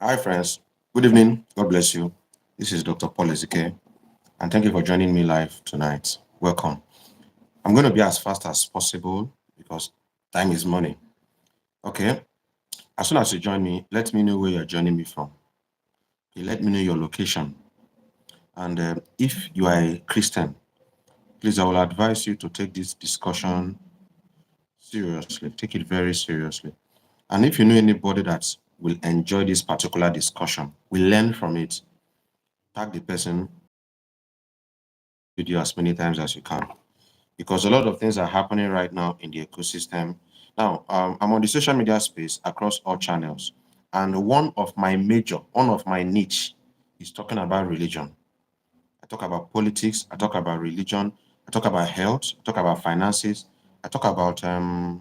Hi, friends. Good evening. God bless you. This is Dr. Paul Ezike, and thank you for joining me live tonight. Welcome. I'm going to be as fast as possible because time is money. Okay. As soon as you join me, let me know where you're joining me from. Okay, let me know your location. And if you are a Christian, please, I will advise you to take this discussion seriously. Take it very seriously. And if you know anybody that will enjoy this particular discussion, will learn from it, tag the person video as many times as you can, because a lot of things are happening right now in the ecosystem. Now, I'm on the social media space across all channels, and one of my niche is talking about religion. I talk about politics, I talk about religion, I talk about health, I talk about finances, I talk about a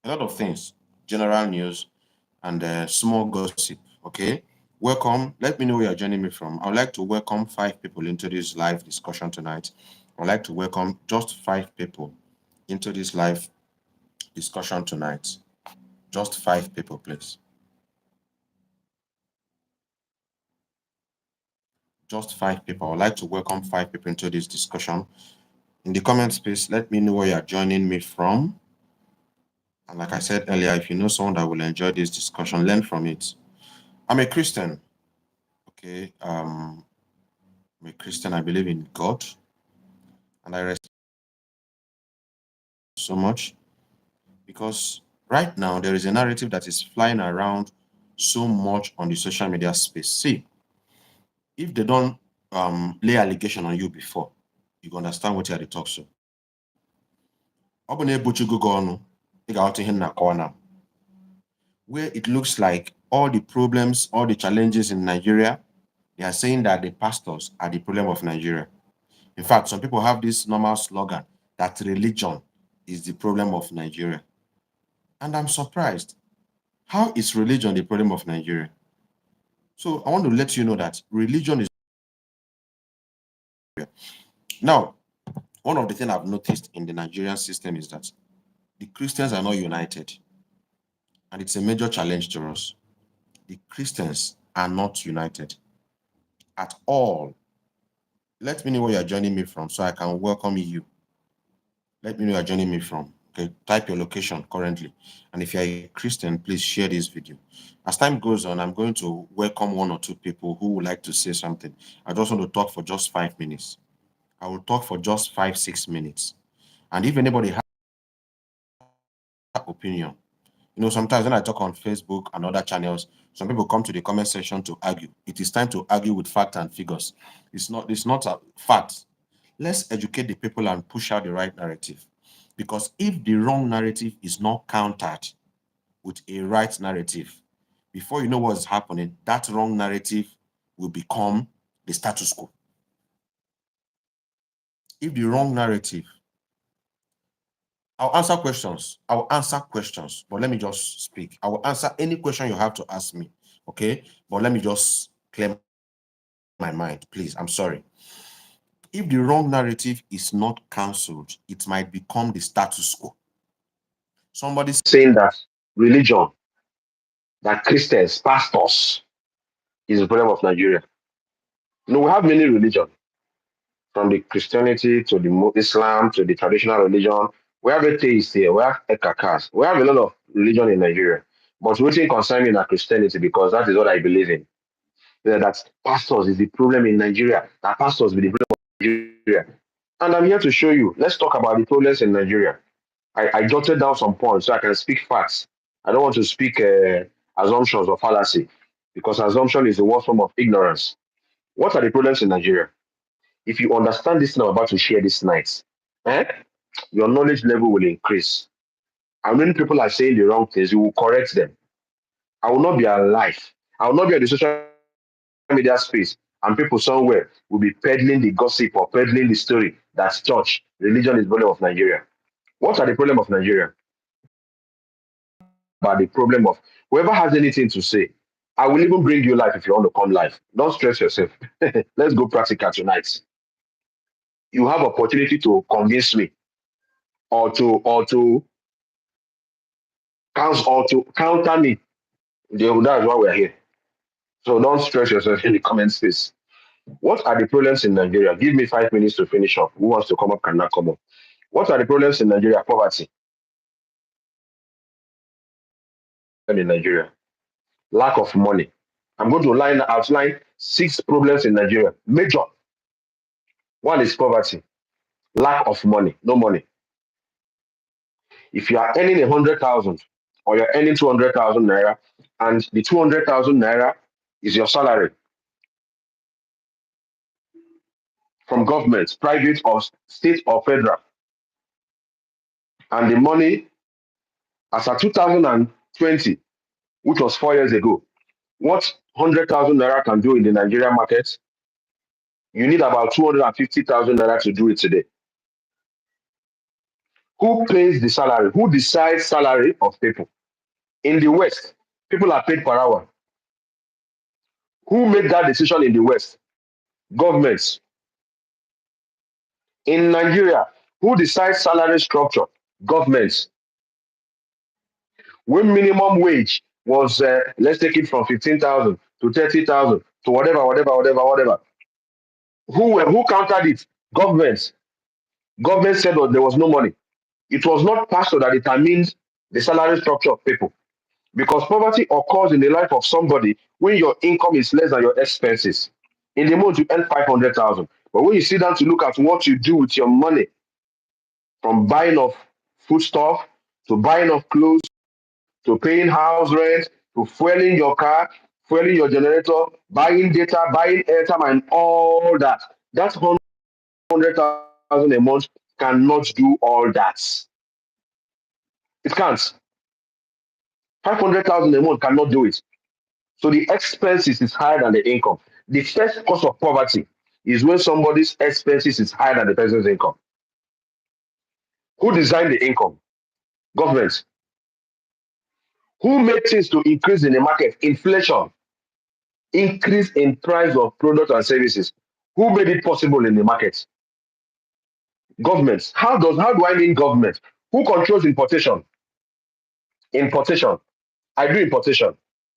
lot of things, general news, and small gossip. Okay, welcome. Let me know where you're joining me from. I would like to welcome 5 people into this live discussion tonight. I'd like to welcome just 5 people into this live discussion tonight. Just 5 people, please. Just 5 people. I would like to welcome 5 people into this discussion. In the comment space, let me know where you're joining me from. And like I said earlier, if you know someone that will enjoy this discussion, learn from it. I'm a Christian. Okay. I'm a Christian. I believe in God, and I respect so much because right now there is a narrative that is flying around so much on the social media space. See, if they don't lay allegation on you before, you go understand what you are the talk so. Ọ bụ na ebuchigo gị ọnụ, ị ga-aghọta ihe m na-akọwa na. Where it looks like all the problems, all the challenges in Nigeria, they are saying that the pastors are the problem of Nigeria. In fact, some people have this normal slogan that religion is the problem of Nigeria. And I'm surprised. How is religion the problem of Nigeria? So I want to let you know that religion is. Now, one of the things I've noticed in the Nigerian system is that the Christians are not united. And it's a major challenge to us. The Christians are not united at all. Let me know where you're joining me from so I can welcome you. Let me know where you're joining me from. Okay, type your location currently. And if you're a Christian, please share this video. As time goes on, I'm going to welcome 1 or 2 people who would like to say something. I just want to talk for just 5 minutes. I will talk for just 5, 6 minutes. And if anybody has an opinion, sometimes when I talk on Facebook and other channels, some people come to the comment section to argue. It is time to argue with fact and figures. It's not a fact. Let's educate the people and push out the right narrative. Because if the wrong narrative is not countered with a right narrative, before you know what's happening, that wrong narrative will become the status quo. If the wrong narrative, I'll answer questions. But let me just speak. I will answer any question you have to ask me. Okay? But let me just clear my mind, please. I'm sorry. If the wrong narrative is not cancelled, it might become the status quo. Somebody's saying that religion, that Christians, pastors, is the problem of Nigeria. We have many religions, from the Christianity to the Islam to the traditional religion. We have atheists here, we have ekakas, we have a lot of religion in Nigeria. But waiting concerning that Christianity, because that is what I believe in. That pastors is the problem in Nigeria. That pastors be the problem in Nigeria. And I'm here to show you. Let's talk about the problems in Nigeria. I jotted down some points so I can speak facts. I don't want to speak assumptions or fallacy, because assumption is the worst form of ignorance. What are the problems in Nigeria? If you understand this thing I'm about to share this night, eh, your knowledge level will increase. And when people are saying the wrong things, you will correct them. I will not be alive. I will not be on the social media space, and people somewhere will be peddling the gossip or peddling the story that church, religion is the problem of Nigeria. What are the problem of Nigeria? About the problem of whoever has anything to say. I will even bring you live if you want to come live. Don't stress yourself. Let's go practical tonight. You have opportunity to convince me or to counter me That's why we're here. So don't stress yourself in the comment space. What are the problems in Nigeria? Give me 5 minutes to finish up. Who wants to come up cannot come up. What are the problems in Nigeria? Poverty. In Nigeria, lack of money. I'm going to outline 6 problems in Nigeria. Major one is poverty, lack of money, no money. If you are earning 100,000 or you're earning 200,000 naira, and the 200,000 naira is your salary from government, private or state or federal, and the money as of 2020, which was 4 years ago, what 100,000 naira can do in the Nigerian market, you need about 250,000 naira to do it today. Who pays the salary? Who decides salary of people? In the West, people are paid per hour. Who made that decision in the West? Governments. In Nigeria, who decides salary structure? Governments. When minimum wage was, let's take it from 15,000 to 30,000 to whatever. Who countered it? Governments. Government said that there was no money. It was not pastor that determined the salary structure of people. Because poverty occurs in the life of somebody when your income is less than your expenses. In the month, you earn 500,000. But when you sit down to look at what you do with your money, from buying of foodstuff to buying of clothes to paying house rent to fueling your car, fueling your generator, buying data, buying airtime, and all that, that's 100,000 a month cannot do all that. It can't. 500,000 a month cannot do it. So the expenses is higher than the income. The first cause of poverty is when somebody's expenses is higher than the person's income. Who designed the income? Government. Who made things to increase in the market? Inflation. Increase in price of products and services. Who made it possible in the market? Governments. How do I mean government? Who controls importation? Importation. I do importation.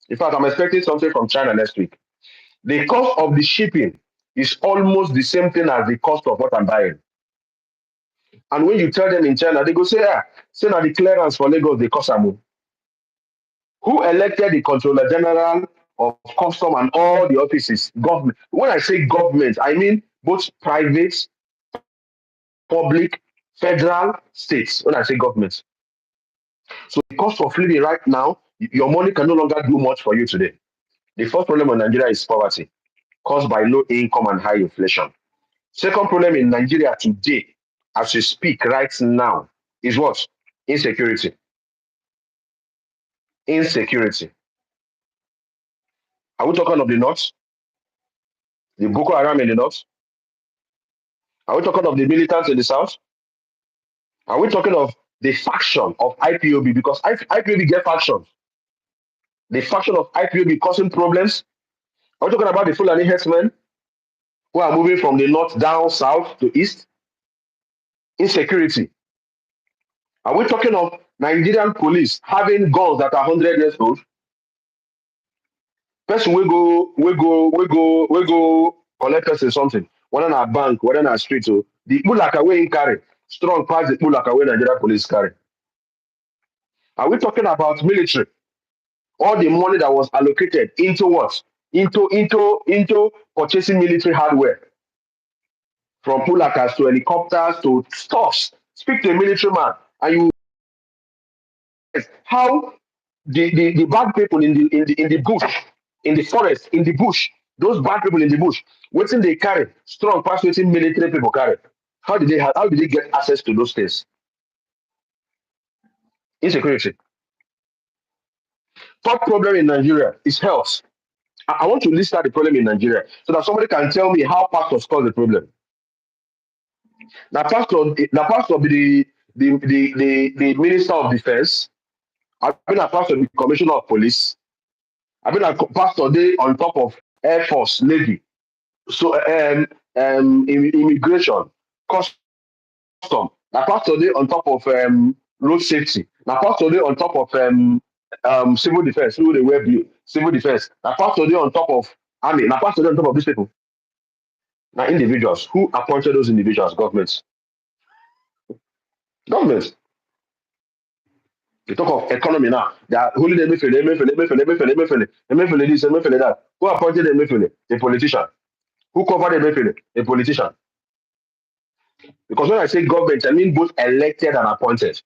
In fact, I'm expecting something from China next week. The cost of the shipping is almost the same thing as the cost of what I'm buying. And when you tell them in China, they go say, say now the clearance for Lagos, they cost am. Who elected the Controller General of Custom and all the offices? Government. When I say government, I mean both private, public, federal, states. When I say government. So the cost of living right now, your money can no longer do much for you today. The first problem in Nigeria is poverty, caused by low income and high inflation. Second problem in Nigeria today, as we speak right now, is what? Insecurity. Insecurity. Are we talking of the north? The Boko Haram in the north? Are we talking of the militants in the south? Are we talking of the faction of IPOB? Because IPOB get factions. The faction of IPOB causing problems. Are we talking about the Fulani herdsmen who are moving from the north down south to east? Insecurity. Are we talking of Nigerian police having guns that are 100 years old? Person we go collect person something, whether na bank, whether na street, so the bulaka wey him carry strong pass the bulaka wey Nigeria police carry. Are we talking about military? All the money that was allocated into what? Into purchasing military hardware, from pulakas to helicopters to stuffs. Speak to a military man, and you how the bad people in the bush, in the forest, in the bush, those bad people in the bush, wetin they carry strong pass wetin military people carry. How did they get access to those things? Insecurity. Third problem in Nigeria is health. I want to list out the problem in Nigeria so that somebody can tell me how pastors cause the problem. The pastor be the minister of defense. I've been a pastor, the commissioner of police. I've been a pastor day on top of Air Force, Navy. So immigration, custom. Na pastor dey on top of road safety. Na pastor dey on top of civil defense, who they wear blue, civil defense. Now pastor they on top of army, now pastor they on top of these people. Now individuals, who appointed those individuals? Governments. Governments. You talk of economy now. They are holding Emefiele, Emefiele, Emefiele, Emefiele, Emefiele, Emefiele this, Emefiele that. Who appointed Emefiele? A politician. Who covered Emefiele? A politician. Because when I say government, I mean both elected and appointed.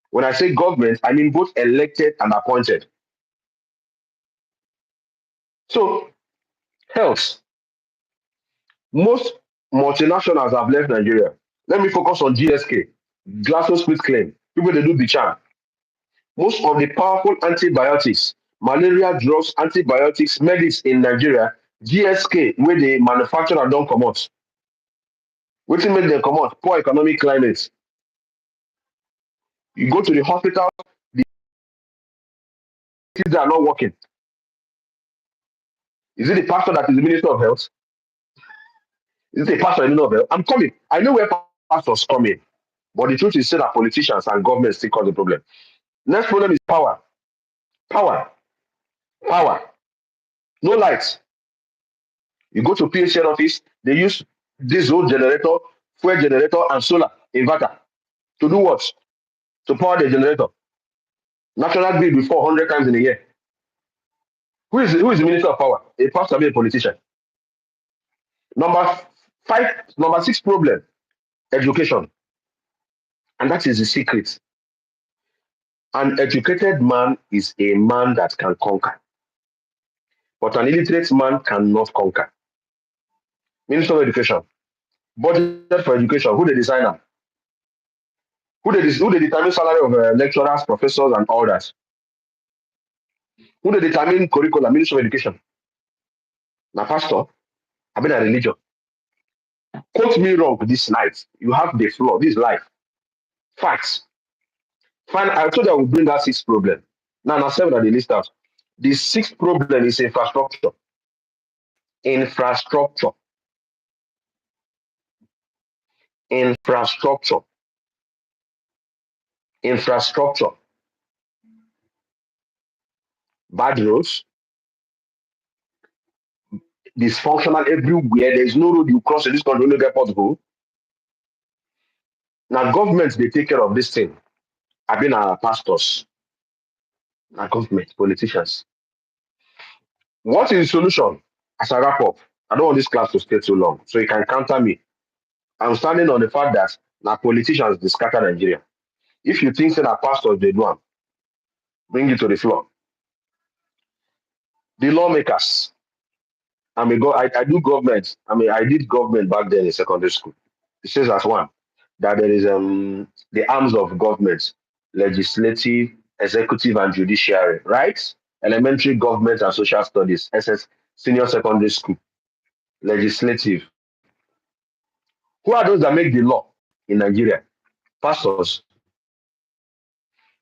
When I say government, I mean both elected and appointed. So, health. Most multinationals have left Nigeria. Let me focus on GSK, GlaxoSmithKline. People they do Bichan. Most of the powerful antibiotics, malaria drugs, antibiotics, medics in Nigeria, GSK, where they manufacture and don't come out. Wetin make them come out? Poor economic climate. You go to the hospital, the things are not working. Is it the pastor that is the minister of health? Is it a pastor in the minister of health? I'm coming. I know where pastors come in. But the truth is still that politicians and governments still cause the problem. Next problem is power. Power. Power. No lights. You go to PHN office, they use diesel generator, fuel generator, and solar inverter. To do what? To power the generator. National grid will 400 times in a year. Who is the minister of power? A pastor, be a politician. Number five, number six problem, education. And that is the secret. An educated man is a man that can conquer, but an illiterate man cannot conquer. Minister of Education, budget for education, who they design am? Who they determine salary of lecturers, professors, and all that? Who they determine curriculum? Minister of Education. Now, pastor, I mean a religion. Quote me wrong this night. You have the floor. This is life. Facts. Fine. I told you I will bring that sixth problem. Now seven that they list out. The sixth problem is infrastructure. Infrastructure. Infrastructure. Infrastructure. Bad roads, dysfunctional everywhere. There is no road you cross in this country, no get pothole. Now government they take care of this thing. I've been our pastors, now government, politicians. What is the solution? As I wrap up, I don't want this class to stay too long, so you can counter me. I'm standing on the fact that now politicians they scatter Nigeria. If you think that pastors they do am, bring it to the floor. The lawmakers. I do government. I did government back then in secondary school. It says as one that there is the arms of government, legislative, executive, and judiciary, right? Elementary government and social studies, SS, senior secondary school, legislative. Who are those that make the law in Nigeria? Pastors.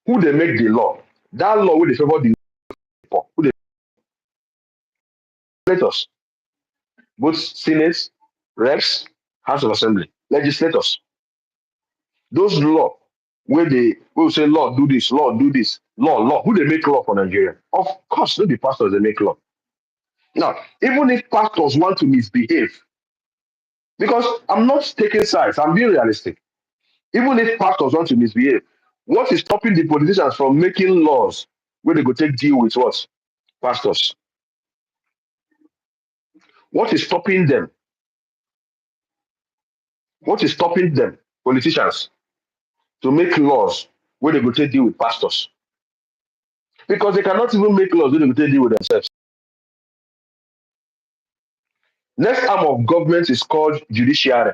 Who they make the law? That law will they favor the poor. Who they legislators, both Senate, Reps, House of Assembly, legislators. Those law where they will say, Lord, do this, Lord, do this, law. Who they make law for Nigeria? Of course, not the pastors they make law. Now, even if pastors want to misbehave, because I'm not taking sides, I'm being realistic. Even if pastors want to misbehave, what is stopping the politicians from making laws where they go take deal with what? Pastors. What is stopping them? What is stopping them, politicians, to make laws where they go take deal with pastors? Because they cannot even make laws where they go take deal with themselves. Next arm of government is called judiciary.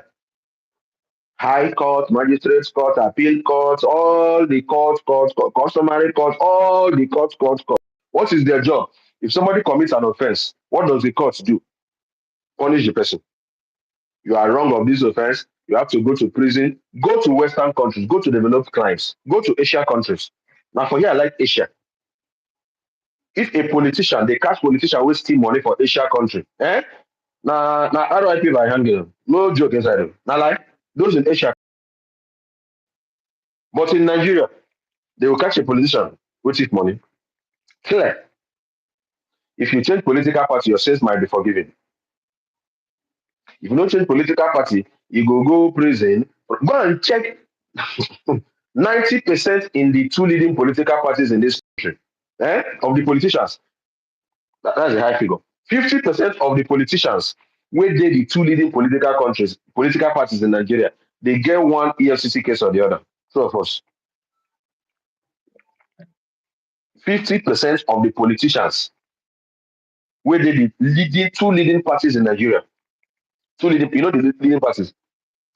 High court, magistrates court, appeal courts, all the courts, customary court, all the courts. What is their job? If somebody commits an offense, what does the court do? Punish the person. You are wrong of this offense. You have to go to prison. Go to Western countries. Go to developed countries. Go to Asia countries. Now for here, I like Asia. If a politician, they catch politician wey steal money for Asia country, na RIP by hand, no joke inside them. Na like those in Asia. But in Nigeria, they will catch a politician wey thief money. Clear. If you change political party, your sins might be forgiven. If you don't change political party, you go prison. Go and check 90% in the two leading political parties in this country, of the politicians. That's a high figure. 50% of the politicians where they the two leading political parties in Nigeria, they get one EFCC case or the other. Two of us. 50% of the politicians where they the two leading parties in Nigeria, two leading, you know the leading parties,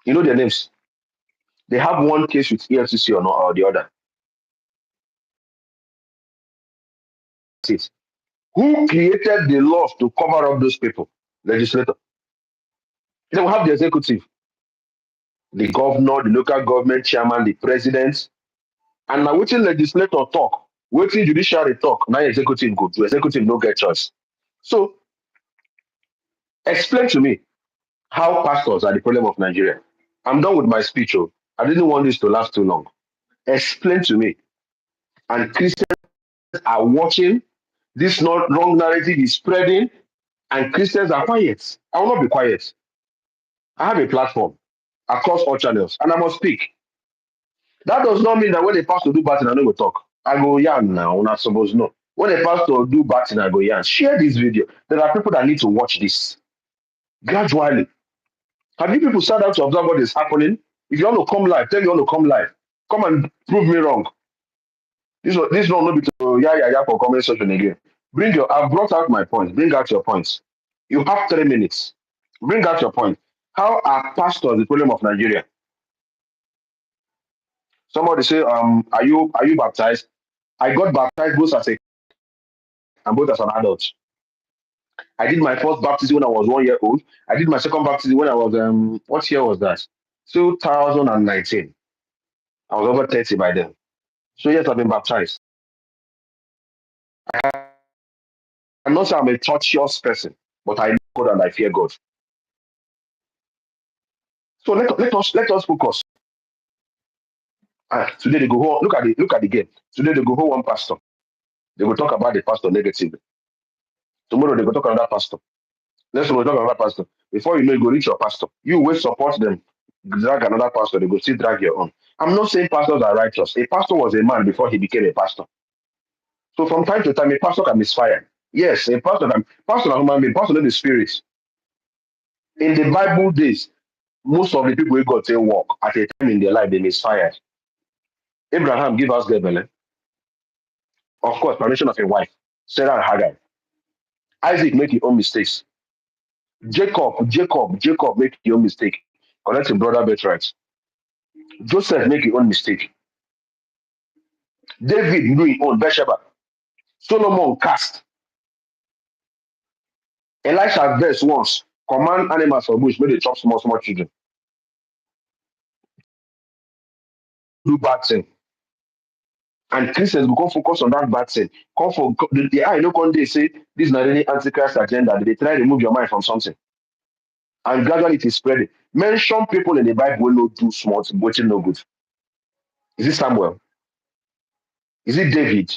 you know their names. They have one case with EFCC or not or the other. Who created the laws to cover up those people? Legislator. Then we have the executive, the governor, the local government chairman, the president, and now wetin legislator talk, wetin judiciary talk, now executive go do. Executive no get choice. So explain to me how pastors are the problem of Nigeria. I'm done with my speech. Oh. I didn't want this to last too long. Explain to me. And Christians are watching. This not wrong narrative is spreading, and Christians are quiet. I will not be quiet. I have a platform across all channels, and I must speak. That does not mean that when a pastor do bad thing, I no go talk. I go yarn now, not supposed to know. When a pastor do bad thing, I go yarn. Share this video. There are people that need to watch this gradually. Have you people sat down to observe what is happening? If you want to come live, tell me you want to come live. Come and prove me wrong. This one will be to yeah for comment section again. I've brought out my points. Bring out your points. You have 3 minutes. Bring out your point. How are pastors the problem of Nigeria? Somebody say, are you baptized? I got baptized both as a and both as an adult. I did my first baptism when I was 1 year old. I did my second baptism when I was what year was that? 2019. I was over 30 by then. So yes, I've been baptized. I'm not saying I'm a churchious person, but I know God and I fear God. So let us focus. Today they go home. Look at the game. Today they go home one pastor. They will talk about the pastor negatively. Tomorrow they will talk another pastor. Next one will talk another pastor. Before you know, you go reach your pastor. You will support them. Drag another pastor. They go still drag your own. I'm not saying pastors are righteous. A pastor was a man before he became a pastor. So from time to time, a pastor can misfire. Yes, a pastor can. Pastor is human being. Pastor is the spirit. In the Bible days, most of the people who got to walk at a time in their life, they misfired. Abraham give us Gebele. Of course, permission of a wife. Sarah and Hagar. Isaac make his own mistakes. Jacob make his own mistake. Collect his brother birthright. Joseph make his own mistake. David do his own. Bathsheba. Solomon cast. Elisha verse once. Command animals for bush, make they chop small children. Do bad thing. And Christians will come focus on that bad thing. Come for the eye no one day say this is not any antichrist agenda. They try to remove your mind from something. And gradually it is spreading. Mention people in the Bible will not do smart, but no good. Is it Samuel? Is it David?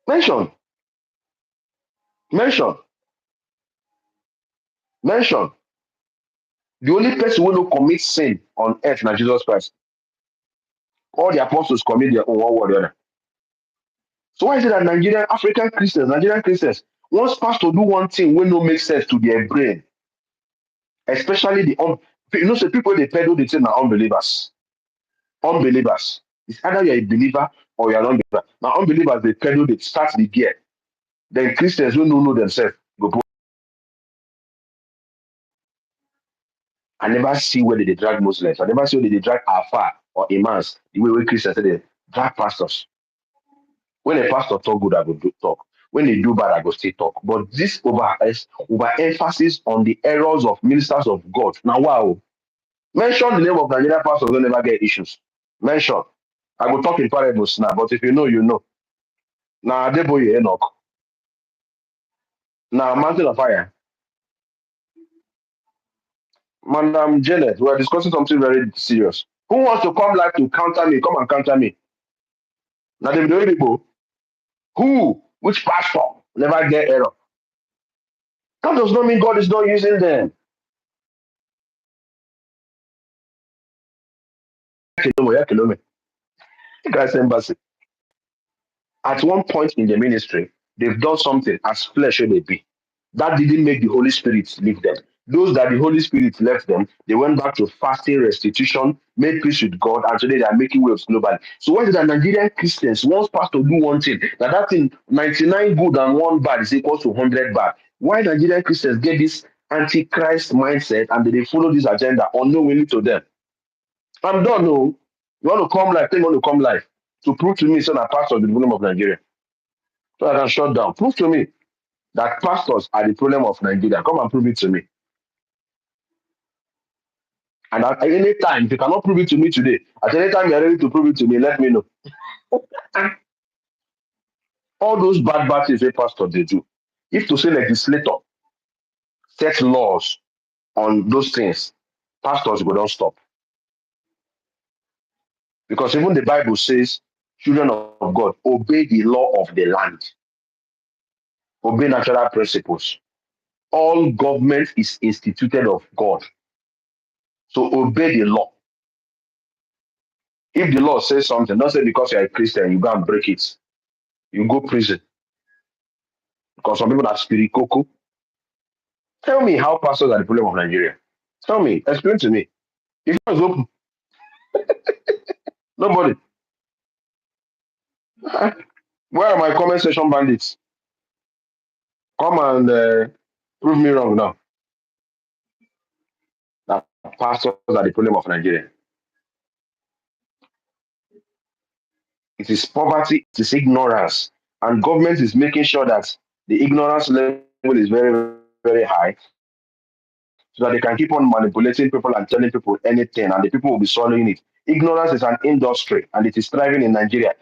Mention. Mention. Mention. The only person who no commit sin on earth now Jesus Christ. All the apostles commit their own one or the other. So why is it that Nigerian Christians, once pastor do one thing will no make sense to their brain, especially say people they peddle the thing are unbelievers. Unbelievers. It's either you're a believer or you're an unbeliever. Now unbelievers they peddle they start the gear. Then Christians who know themselves go. I never see where they drag Muslims. I never see where they drag Alpha or imams. The way Christians say they drag pastors. When a pastor talk good, I go do talk. When they do bad, I go still talk. But this overemphasis on the errors of ministers of God. Now, wow. Mention the name of Nigerian pastors who never get issues. Mention. I go talk in parables now, but if you know, you know. Now, Adeboye Enoch. Now, Mountain of Fire. Madam Janet, we are discussing something very serious. Who wants to come live to counter me? Come and counter me. Now, David Oyedepo. Who? Which pastor? Never get error. That does not mean God is not using them. You guys embassy. At one point in the ministry, they've done something as flesh should they be. That didn't make the Holy Spirit leave them. Those that the Holy Spirit left them, they went back to fasting, restitution, made peace with God, and today they are making waves globally. So why did the Nigerian Christians once pastor do one thing, that thing 99 good and one bad is equal to 100 bad? Why Nigerian Christians get this antichrist mindset and they follow this agenda unknowingly to them? I'm done. No, you want to come live? Tell me you want to come live to prove to me, son, a pastor of the volume of Nigeria. So I can shut down. Prove to me that pastors are the problem of Nigeria. Come and prove it to me. And at any time, if you cannot prove it to me today, at any time you're ready to prove it to me, let me know. All those bad things a pastor they do. If to say legislator set laws on those things, pastors will don't stop. Because even the Bible says, children of God, obey the law of the land, obey natural principles. All government is instituted of God. So obey the law. If the law says something, don't say because you're a Christian, you go and break it. You go prison. Because some people are spirit cocoa. Tell me how pastors are the problem of Nigeria. Tell me, explain to me. If it was open, nobody. Where are my comment section bandits? Come and prove me wrong now. That pastors are the problem of Nigeria. It is poverty, it is ignorance. And government is making sure that the ignorance level is very, very high so that they can keep on manipulating people and telling people anything and the people will be swallowing it. Ignorance is an industry and it is thriving in Nigeria.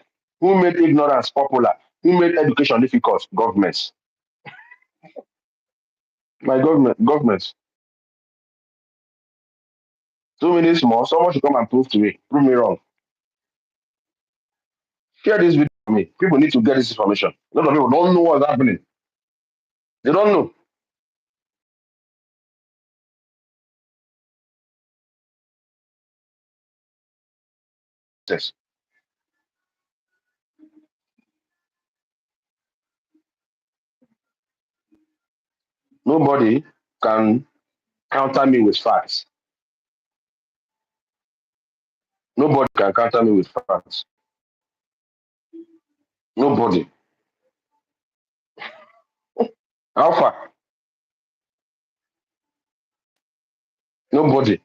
Who made ignorance popular? Who made education difficult? Governments. My government. 2 minutes more, someone should come and prove me wrong. Share this video with me. People need to get this information. A lot of people don't know what's happening. They don't know. Yes. Nobody can counter me with facts. Nobody can counter me with facts. Nobody. Alpha. Nobody.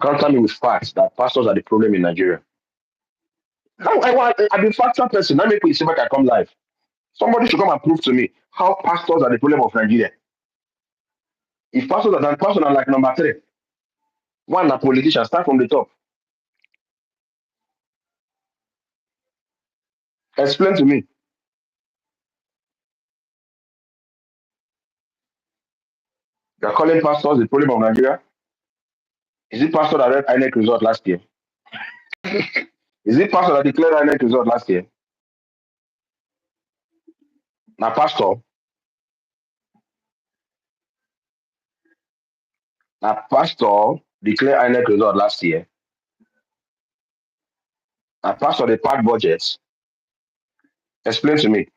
Counter me with facts that pastors are the problem in Nigeria. I've been factual person. Let me see if I come live. Somebody should come and prove to me how pastors are the problem of Nigeria. If pastors are like number three, one a politician, start from the top. Explain to me. You're calling pastors the problem of Nigeria? Is it pastor that read INEC result last year? Is it pastor that declared INEC result last year? Now, pastor declared INEC result last year. Now, pastor they pack budgets. Explain to me.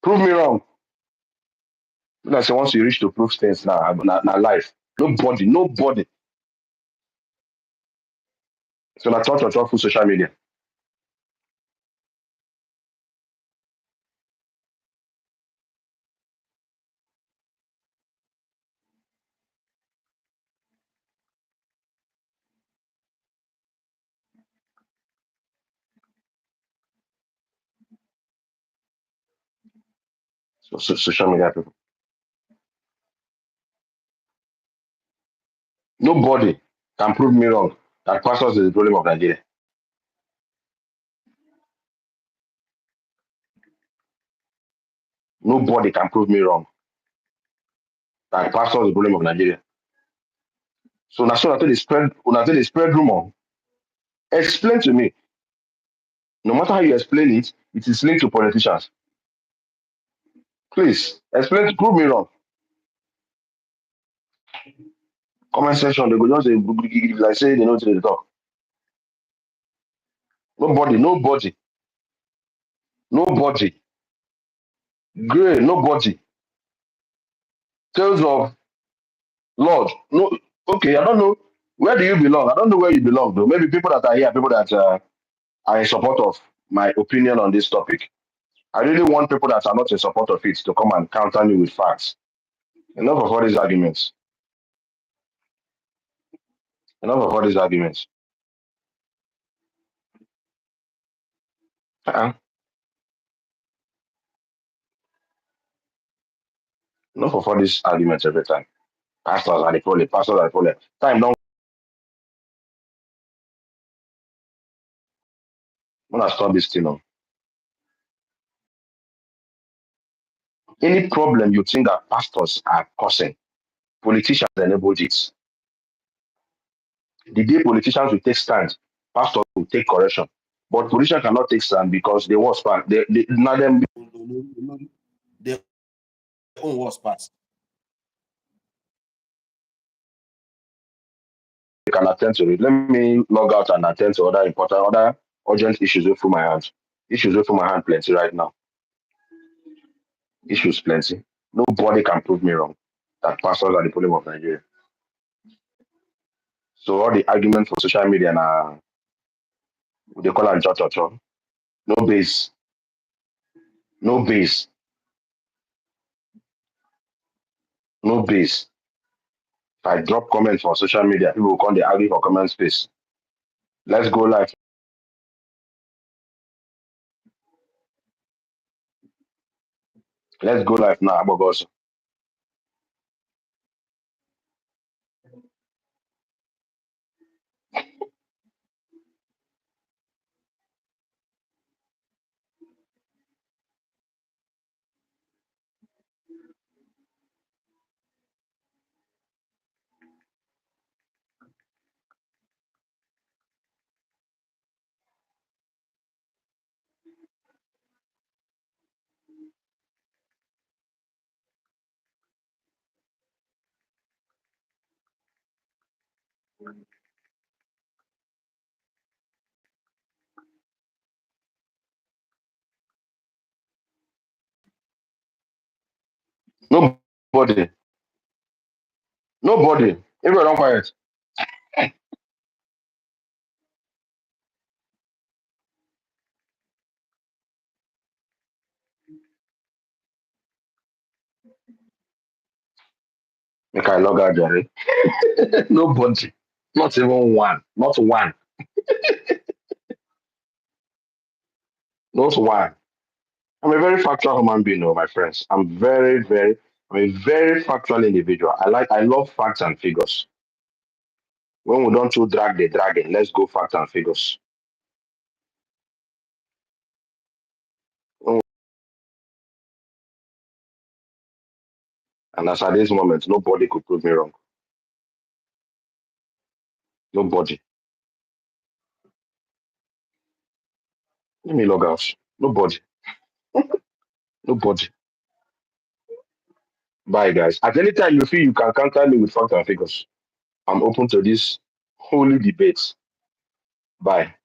Prove me wrong. Like say once you reach to prove things now life. Nobody. So na talk full social media. Social media people. Nobody can prove me wrong that pastors is the problem of Nigeria. Nobody can prove me wrong that pastors is the problem of Nigeria. So now so until they spread rumor Explain to me. No matter how you explain it, it is linked to politicians. Please explain to prove me wrong. Comment section, they go just say like say they know to the talk. Nobody. Gray, nobody. Tales of Lord. No, okay, I don't know. Where do you belong? I don't know where you belong though. Maybe people that are here, people that are in support of my opinion on this topic. I really want people that are not in support of it to come and counter me with facts. Enough of all these arguments. Enough of all these arguments. Uh-uh. Enough of all these arguments every time. Pastors are the problem. Pastors are the problem. Time don't wanna stop this thing. Oh. Any problem you think that pastors are causing, politicians enable it. The day politicians will take stand, pastors will take correction. But politicians cannot take stand because they was part. They now them Their own worst parts. can attend to it. Let me log out and attend to other urgent issues with my hand. Issues with my hand plenty right now. Issues plenty. Nobody can prove me wrong that pastors are the problem of Nigeria. So all the argument for social media now they call and cho. No base. No base. No base. If I drop comments for social media, people will come they argue for comment space. Let's go live. Let's go live now, Abogos. Nobody. Nobody. Everyone don't quiet. Make I log out, Jerry. Nobody. Not even one. Not one. Not one. I'm a very factual human being, oh, my friends. I'm a very factual individual. I love facts and figures. When we don't to drag the dragon, let's go facts and figures. And as at this moment, nobody could prove me wrong. Nobody. Let me log out. Nobody. Nobody. Bye, guys. At any time you feel you can counter me with facts and figures, I'm open to this holy debate. Bye.